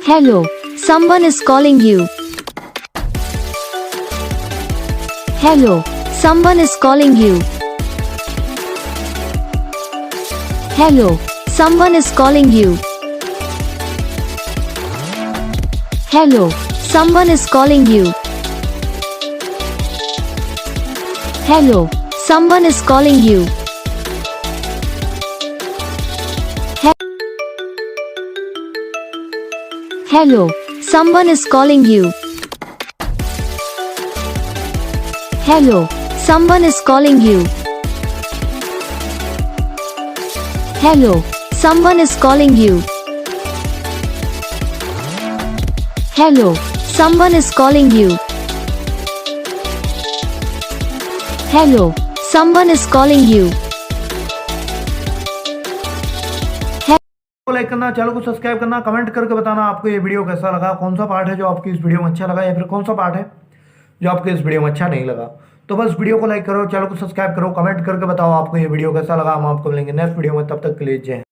Hello, someone is calling you. Hello, someone is calling you. Hello, someone is calling you. Hello, someone is calling you. Hello, someone is calling you. Hello, someone is calling you. Hello, someone is calling you. Hello, someone is calling you. Hello, someone is calling you. Hello, someone is calling you. को like करना, channel को subscribe करना, comment करके बताना आपको ये video कैसा लगा, कौन सा पार्ट है जो आपकी इस वीडियो में अच्छा लगा या फिर कौन सा पार्ट है जो आपके इस वीडियो में अच्छा नहीं लगा। तो बस वीडियो को लाइक करो, चैनल को सब्सक्राइब करो, कमेंट करके बताओ आपको ये वीडियो कैसा लगा। हम आपको मिलेंगे नेक्स्ट वीडियो में, तब तक के लिए जय हिंद।